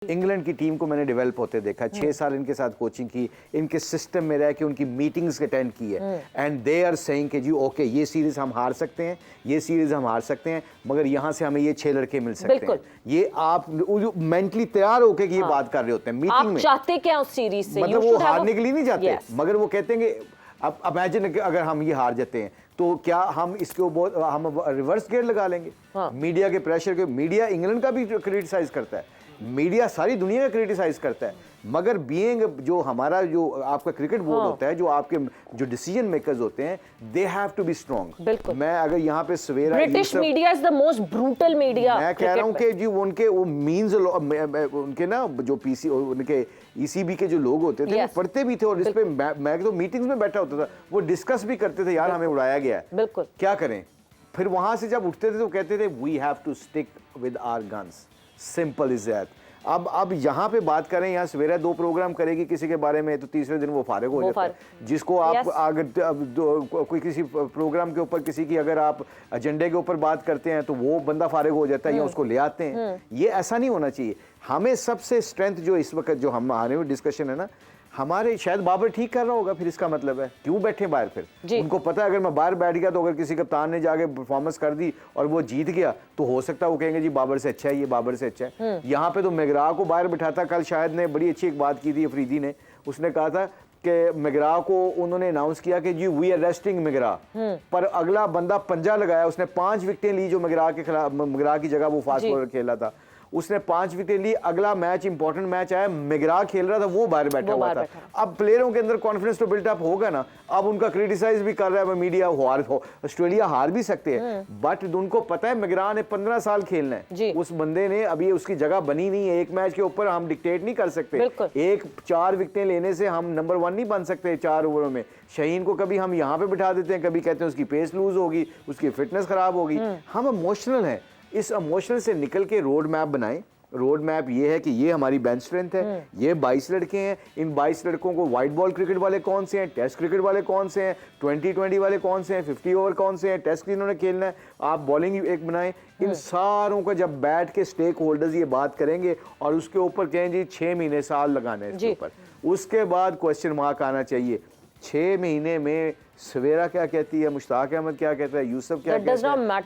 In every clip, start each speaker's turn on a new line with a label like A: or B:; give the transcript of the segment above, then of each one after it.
A: England की team को मैंने डेवलप होते देखा, 6 साल इनके साथ कोचिंग की, इनके सिस्टम में रह के उनकी मीटिंग्स अटेंड की है, एंड दे आर सेइंग कि जी ओके ये सीरीज हम हार सकते हैं, ये सीरीज हम हार सकते हैं, मगर यहाँ से हमें ये 6 लड़के मिल सकते हैं। ये आप मेंटली तैयार होके कि ये बात कर रहे होते हैं मीटिंग में।
B: चाहते क्या उस सीरीज से?
A: मतलब वो हारने के लिए नहीं जाते, मगर वो कहते हैं कि अब इमेजिन अगर हम ये हार जाते हैं तो क्या हम इसके ऊपर हम रिवर्स गियर लगा लेंगे? मीडिया के प्रेशर के, मीडिया इंग्लैंड का भी क्रिटिसाइज करता है, मीडिया सारी दुनिया का क्रिटिसाइज करता है, मगर बीइंग जो हमारा जो आपका क्रिकेट बोर्ड होता है, जो आपके जो डिसीजन मेकर्स होते हैं, they have to be strong. मैं अगर यहाँ पे सवेरा
B: British media is the most brutal media.
A: मैं कह रहा हूँ कि जी उनके वो मीन्स उनके ना जो पीसी उनके ईसीबी के जो लोग होते थे वो पढ़ते भी थे, और इस पे मैं तो मीटिंग्स में बैठा होता था, वो डिस्कस भी करते थे, यार हमें उड़ाया गया है, बिल्कुल क्या करें। फिर वहां से जब उठते थे तो कहते थे we have to stick with our guns, simple is that. अब यहाँ पे बात करें, यहाँ सवेरा 2 प्रोग्राम करेगी किसी के बारे में तो तीसरे दिन वो फारिग हो जाता है। जिसको आप अगर कोई किसी प्रोग्राम के ऊपर किसी की अगर आप एजेंडे के ऊपर बात करते हैं तो वो बंदा फारिग हो जाता है या उसको ले आते हैं। ये ऐसा नहीं होना चाहिए। हमें सबसे स्ट्रेंथ जो इस वक्त जो हमारे में डिस्कशन है ना, हमारे शायद बाबर ठीक कर रहा होगा, फिर इसका मतलब है क्यों बैठे बाहर। फिर उनको पता है अगर मैं बाहर बैठ गया तो अगर किसी कप्तान ने जाके परफॉर्मेंस कर दी और वो जीत गया तो हो सकता है वो कहेंगे जी बाबर से अच्छा है, ये बाबर से अच्छा है। यहाँ पे तो मेगरा को बाहर बिठाता, कल शायद ने बड़ी अच्छी एक बात की थी अफरीदी ने, उसने कहा था कि मेगरा को उन्होंने अनाउंस किया कि जी वी आर रेस्टिंग मेगरा, पर अगला बंदा पंजा लगाया, उसने 5 विकेटें ली जो मेगरा के खिलाफ, मेगरा की जगह वो फास्ट बॉलर खेला था, उसने 5 विकेट ली। अगला मैच इंपॉर्टेंट मैच आया, मेगरा खेल रहा था, वो बाहर बैठा हुआ था। अब प्लेयरों के अंदर कॉन्फिडेंस तो बिल्टअप होगा ना। अब उनका क्रिटिसाइज भी कर रहा है मीडिया, ऑस्ट्रेलिया हार भी सकते हैं, बट उनको पता है मेगरा ने 15 साल खेलना है, उस बंदे ने अभी उसकी जगह बनी नहीं है। एक मैच के ऊपर हम डिक्टेट नहीं कर सकते, एक 4 विकेटें लेने से हम नंबर 1 नहीं बन सकते 4 ओवरों में। शहीन को कभी हम यहाँ पे बिठा देते हैं, कभी कहते हैं उसकी पेस लूज होगी, उसकी फिटनेस खराब होगी। हम इमोशनल हैं, इस इमोशनल से निकल के रोड मैप बनाएं। रोड मैप ये है कि ये हमारी बेंच स्ट्रेंथ है, ये 22 लड़के हैं, इन 22 लड़कों को वाइट बॉल क्रिकेट वाले कौन से हैं, टेस्ट क्रिकेट वाले कौन से हैं, 2020 वाले कौन से हैं, 50 ओवर कौन से हैं, टेस्ट जिन्होंने खेलना है, आप बॉलिंग एक बनाएं। इन सारों का जब बैठ के स्टेक होल्डर्स ये बात करेंगे और उसके ऊपर कहें जी 6 महीने साल लगाने हैं इसके ऊपर, उसके बाद क्वेश्चन मार्क आना चाहिए 6 महीने में सवेरा क्या कहती है, मुश्ताक अहमद क्या कहता है, यूसुफ क्या कहता है,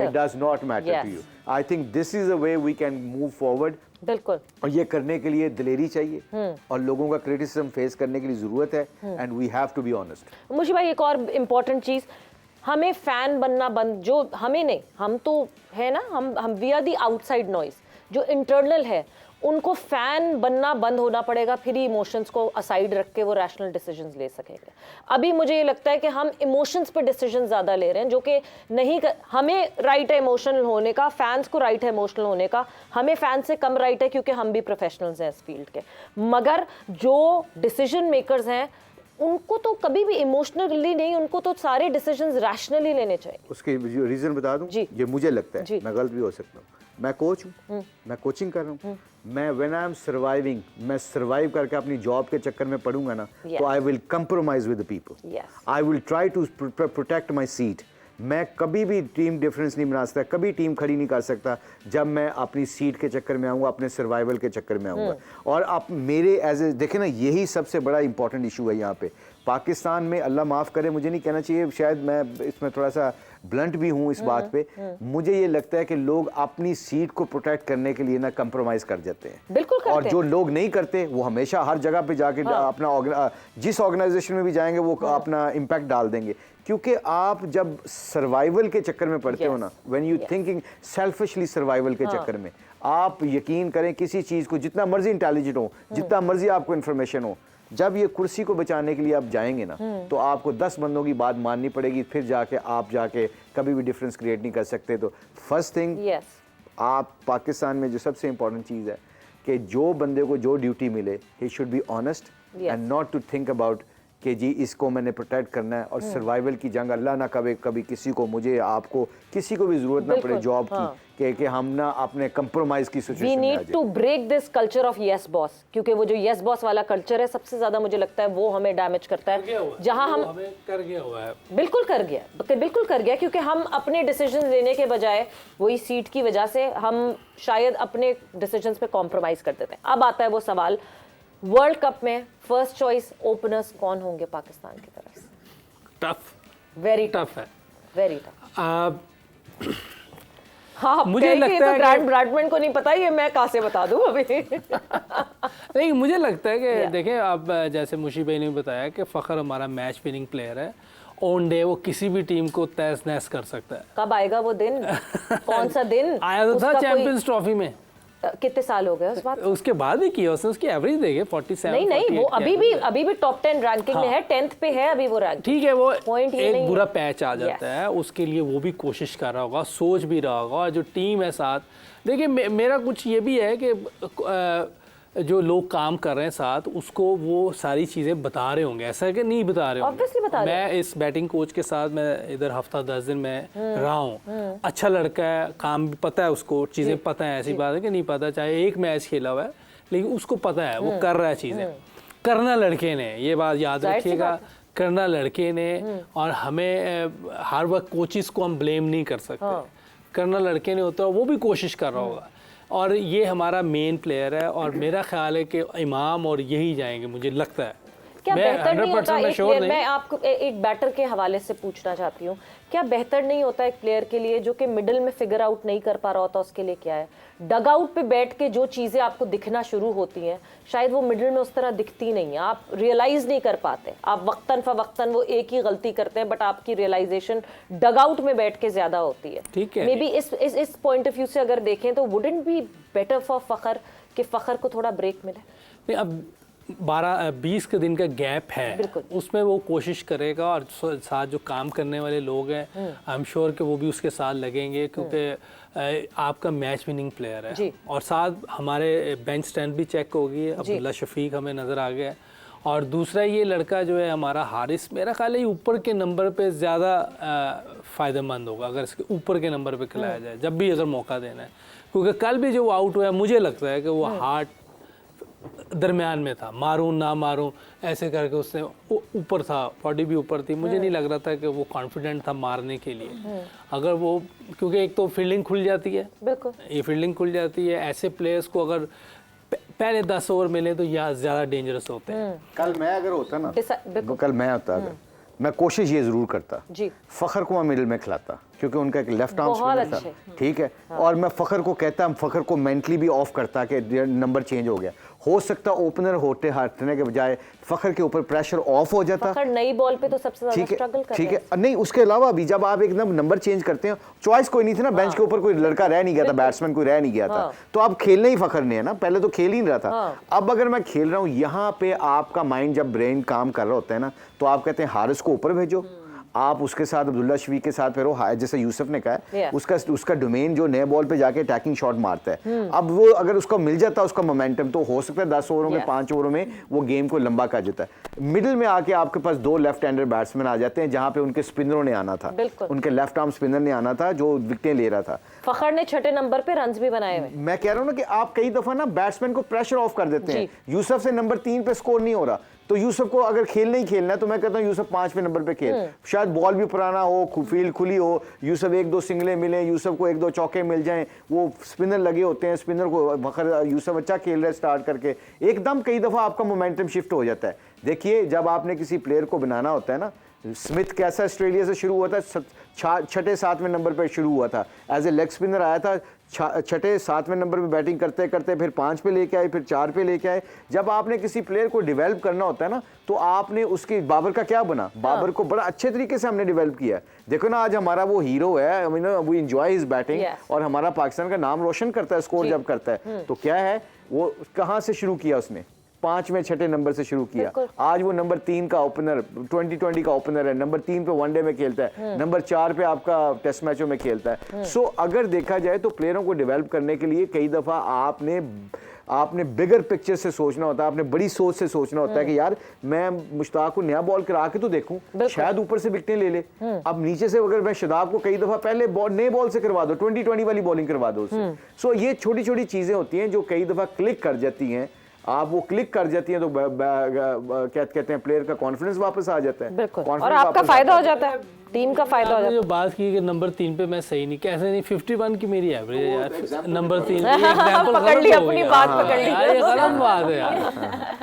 A: it does not matter to you. I think this is the way we can move forward.
B: बिल्कुल।
A: और ये करने के लिए दिलेरी चाहिए और लोगों का क्रिटिसिज्म फेस करने के लिए जरूरत है, and we have to be honest.
B: मुझे भाई एक और इम्पोर्टेंट चीज, हमें फैन बनना बंद, जो हमें नहीं, हम तो है ना, हम we are the outside noise, जो इंटरनल है उनको फैन बनना बंद होना पड़ेगा, फिर ही इमोशंस को असाइड रख के वो रैशनल डिसीजंस ले सकेंगे। अभी मुझे ये लगता है कि हम इमोशंस पे डिसीजन ज़्यादा ले रहे हैं, जो कि नहीं हमें राइट है इमोशनल होने का, फैंस को राइट है इमोशनल होने का, हमें फैंस से कम राइट है क्योंकि हम भी प्रोफेशनल्स हैं इस फील्ड के, मगर जो डिसीजन मेकर्स हैं उनको तो कभी भी इमोशनली नहीं, उनको तो सारे डिसीजंस रैशनली लेने चाहिए।
A: उसके रीजन बता दूं, ये मुझे लगता है, मैं गलत भी हो सकता हूँ, मैं कोच हूँ, मैं कोचिंग कर रहा हूँ, मैं व्हेन आई एम सर्वाइविंग, मैं सर्वाइव करके अपनी जॉब के चक्कर में पढ़ूंगा ना, तो I will compromise with the people, I will try to protect my seat. मैं कभी भी टीम डिफरेंस नहीं बना सकता, कभी टीम खड़ी नहीं कर सकता जब मैं अपनी सीट के चक्कर में आऊँगा, अपने सर्वाइवल के चक्कर में आऊँगा। और आप मेरे एज ए देखें ना, यही सबसे बड़ा इंपॉर्टेंट इशू है यहाँ पे पाकिस्तान में। अल्लाह माफ़ करे, मुझे नहीं कहना चाहिए, शायद मैं इसमें थोड़ा सा ब्लंट भी हूँ इस बात पे, मुझे ये लगता है कि लोग अपनी सीट को प्रोटेक्ट करने के लिए ना कंप्रोमाइज़ कर जाते हैं।
B: बिल्कुल करते
A: और जो लोग नहीं करते वो हमेशा हर जगह पे जाके अपना जिस ऑर्गेनाइजेशन में भी जाएंगे वो अपना इम्पैक्ट डाल देंगे, क्योंकि आप जब सर्वाइवल के चक्कर में पड़ते हो ना, when you thinking selfishly survival के चक्कर में, आप यकीन करें किसी चीज़ को जितना मर्जी इंटेलिजेंट हो, जितना मर्जी आपको इन्फॉर्मेशन हो, जब ये कुर्सी को बचाने के लिए आप जाएंगे ना, तो आपको 10 बंदों की बात माननी पड़ेगी, फिर जाके आप जाके कभी भी डिफरेंस क्रिएट नहीं कर सकते। तो फर्स्ट थिंग, आप पाकिस्तान में जो सबसे इंपॉर्टेंट चीज़ है कि जो बंदे को जो ड्यूटी मिले, he should be honest and not to think about कि जी इसको मैंने प्रोटेक्ट करना है। और सर्वाइवल की जंग, अल्लाह ना कभी कभी किसी को, मुझे आपको किसी को भी ज़रूरत ना पड़े जॉब की कि हम ना अपने कंप्रोमाइज की
B: वी
A: सिचुएशन में आ
B: नीड
A: जाए।
B: To break this culture of yes boss, क्योंकि वो जो यस बॉस वाला कल्चर है सबसे ज्यादा मुझे लगता है वो हमें डैमेज करता है, जहां हम
C: हमें कर गया हुआ है।
B: बिल्कुल कर गया क्योंकि हम अपने डिसीजन लेने के बजाय वही सीट की वजह से हम शायद अपने डिसीजंस पे कॉम्प्रोमाइज कर देते हैं। अब आता है वो सवाल, वर्ल्ड कप में फर्स्ट चॉइस ओपनर्स कौन होंगे पाकिस्तान की तरफ से?
C: टफ,
B: वेरी
C: टफ है।
B: Very tough. हाँ,
C: मुझे लगता है
B: तो ब्रैडमैन को नहीं पता, ये मैं कहाँ से बता दूं अभी।
C: नहीं, मुझे लगता है कि देखें, अब जैसे मुशी भाई ने बताया कि फ़खर हमारा मैच विनिंग प्लेयर है, ऑन डे वो किसी भी टीम को तहस नहस कर सकता है।
B: कब आएगा वो दिन? कौन सा दिन?
C: आया तो था चैंपियंस ट्रॉफी में।
B: कितने साल हो गए उस बात?
C: उसके बाद भी किया उसने, उसकी एवरेज देखे 47।
B: नहीं वो अभी भी टॉप 10 रैंकिंग में है, 10th पे है अभी वो रैंक।
C: ठीक है, वो
B: पॉइंट
C: एक बुरा पैच आ जाता है, उसके लिए वो भी कोशिश कर रहा होगा, सोच भी रहा होगा, और जो टीम है साथ। देखिए मेरा कुछ ये भी है कि जो लोग काम कर रहे हैं साथ, उसको वो सारी चीज़ें बता रहे होंगे, ऐसा है कि नहीं बता रहे होंगे।
B: Obviously बता रहे
C: मैं इस बैटिंग कोच के साथ मैं इधर हफ्ता 10 दिन में रहा हूँ, अच्छा लड़का है, काम भी पता है उसको, चीज़ें पता है, ऐसी बात है कि नहीं पता, चाहे एक मैच खेला हुआ है लेकिन उसको पता है, वो कर रहा है चीज़ें। करना लड़के ने, ये बात याद रखिएगा, करना लड़के ने, और हमें हर वक्त कोचिस को हम ब्लेम नहीं कर सकते। करना लड़के ने होता है, वो भी कोशिश कर रहा होगा, और ये हमारा मेन प्लेयर है, और मेरा ख्याल है कि इमाम और यही जाएंगे, मुझे लगता है।
B: क्या बेहतर नहीं होता एक प्लेयर,
C: नहीं।
B: मैं आपको एक बैटर के हवाले से पूछना चाहती हूँ, क्या बेहतर नहीं होता एक प्लेयर के लिए जो कि मिडिल में फिगर आउट नहीं कर पा रहा होता, उसके लिए क्या है? डग आउट पे बैठ के जो चीज़ें आपको दिखना शुरू होती हैं, शायद वो मिडिल में उस तरह दिखती नहीं है, आप रियलाइज़ नहीं कर पाते, आप वक्तन फवक्तन वो एक ही गलती करते हैं, बट आपकी रियलाइजेशन डग आउट में बैठ के ज़्यादा होती है।
C: ठीक है,
B: मे बी इस पॉइंट ऑफ व्यू से अगर देखें तो wouldn't be better for Fakhar कि फ़खर को थोड़ा ब्रेक मिले?
C: नहीं, अब 12-20 के दिन का गैप है, उसमें वो कोशिश करेगा, और साथ जो काम करने वाले लोग हैं आई एम श्योर कि वो भी उसके साथ लगेंगे, क्योंकि आपका मैच विनिंग प्लेयर है, और साथ हमारे बेंच स्ट्रेंथ भी चेक होगी, अब्दुल्ला शफीक हमें नज़र आ गया, और दूसरा ये लड़का जो है हमारा हारिस, मेरा ख्याल है ऊपर के नंबर पे ज़्यादा फ़ायदेमंद होगा अगर इसके ऊपर के नंबर पे खिलाया जाए, जब भी अगर मौका देना है, क्योंकि कल भी जो वो आउट हुआ है, मुझे लगता है कि वो हार्ट दरमियान में था, मारूं ना मारूं ऐसे करके उसने ऊपर था, बॉडी भी ऊपर थी, मुझे नहीं लग रहा था कि वो कॉन्फिडेंट था मारने के लिए। अगर वो, क्योंकि एक तो फील्डिंग खुल जाती है, बिल्कुल ये फील्डिंग खुल जाती है, ऐसे प्लेयर्स को अगर पहले 10 ओवर मिले तो यह ज़्यादा डेंजरस होते हैं।
A: कल मैं अगर होता ना, कल मैं होता अगर, मैं कोशिश ये ज़रूर करता फ़खर को मैं मिडिल में खिलाता, क्योंकि उनका एक लेफ्ट आर्म स्पिनर था, ठीक है, और मैं फ़खर को कहता, फ़खर को मेंटली भी ऑफ करता कि नंबर चेंज हो गया, हो सकता ओपनर होते हटने के बजाय फ़खर के ऊपर प्रेशर ऑफ हो जाता।
B: फ़खर नई बॉल पे तो सबसे ज़्यादा स्ट्रगल कर रहा है।
A: ठीक है, नहीं उसके अलावा भी जब आप एकदम नंबर चेंज करते हैं, चॉइस कोई नहीं थी ना, बेंच के ऊपर कोई लड़का रह नहीं गया था, बैट्समैन कोई रह नहीं गया था, तो अब खेलना ही फ़खर ने है ना, पहले तो खेल ही नहीं रहा था। अब अगर मैं खेल रहा हूँ, यहाँ पे आपका माइंड जब ब्रेन काम कर रहा होता है ना, तो आप कहते हैं हारिस को ऊपर भेजो, आप उसके साथ अब्दुल्ला शफीक के साथ फिर जैसे यूसुफ ने कहा है, उसका डोमेन जो नए बॉल पे जाके अटैकिंग शॉट मारता है, अब वो अगर उसको मिल जाता है उसका मोमेंटम, तो हो सकता है 10 ओवरों में 5 ओवरों में वो गेम को लंबा कर देता है। मिडिल में आके आपके पास 2 लेफ्ट हैंडर बैट्समैन आ जाते हैं, जहां पे उनके स्पिनरों ने आना था, उनके लेफ्ट आर्म स्पिनर ने आना था जो विकेटें ले रहा था।
B: फ़खर ने 6 नंबर पे रन्स भी बनाए हुए।
A: मैं कह रहा हूं ना कि आप कई दफा ना बैट्समैन को प्रेशर ऑफ कर देते हैं, यूसुफ से नंबर 3 पे स्कोर नहीं हो रहा, तो यूसुफ को अगर खेलना ही खेलना है तो मैं कहता हूँ यूसुफ 5वें नंबर पे खेल, शायद बॉल भी पुराना हो, फील्ड खुली हो, यूसुफ 1-2 सिंगलें मिले, यूसुफ को 1-2 चौके मिल जाएं, वो स्पिनर लगे होते हैं, स्पिनर को यूसुफ अच्छा खेल रहा है स्टार्ट करके, एकदम कई दफ़ा आपका मोमेंटम शिफ्ट हो जाता है। देखिए जब आपने किसी प्लेयर को बनाना होता है ना, स्मिथ कैसा ऑस्ट्रेलिया से शुरू हुआ था, 6-7वें नंबर पर शुरू हुआ था, एज ए लेग स्पिनर आया था, 6-7वें नंबर पे बैटिंग करते करते फिर 5 पे लेके आए, फिर 4 पे लेके आए। जब आपने किसी प्लेयर को डेवलप करना होता है ना, तो आपने उसकी, बाबर का क्या बना, बाबर को बड़ा अच्छे तरीके से हमने डेवलप किया। देखो ना आज हमारा वो हीरो है, वी एंजॉय हिज बैटिंग, और हमारा पाकिस्तान का नाम रोशन करता है स्कोर जब करता है, तो क्या है वो कहाँ से शुरू किया उसने, 5वें-6 नंबर से शुरू किया। आज वो नंबर 3 का ओपनर, 2020 का ओपनर है, नंबर 3 पे वनडे में खेलता है, नंबर 4 पे आपका टेस्ट मैचों में खेलता है। सो अगर देखा जाए तो प्लेयरों को डेवलप करने के लिए कई दफा आपने आपने बिगर पिक्चर से सोचना होता है, आपने बड़ी सोच से सोचना होता है कि यार मैं मुश्ताक को नया बॉल करा के तो देखूं, शायद ऊपर से विकेटें ले ले। अब नीचे से अगर मैं शादाब को कई दफा पहले नए बॉल से करवा दो, 2020 वाली बॉलिंग करवा दो उससे। सो ये छोटी छोटी चीजें होती हैं जो कई दफा क्लिक कर जाती हैं। आप वो क्लिक कर जाती हैं तो क्या कहते हैं, प्लेयर का कॉन्फिडेंस वापस आ जाता है,
B: बिल्कुल, और आपका फायदा हो जाता है, टीम का फायदा हो जाता है।
C: जो बात की कि नंबर 3 पे मैं सही नहीं, कैसे नहीं, 51 की मेरी एवरेज है यार, नंबर 3 एग्जांपल
B: पकड़ ली, अपनी बात पकड़ ली।
C: गलत बात है यार।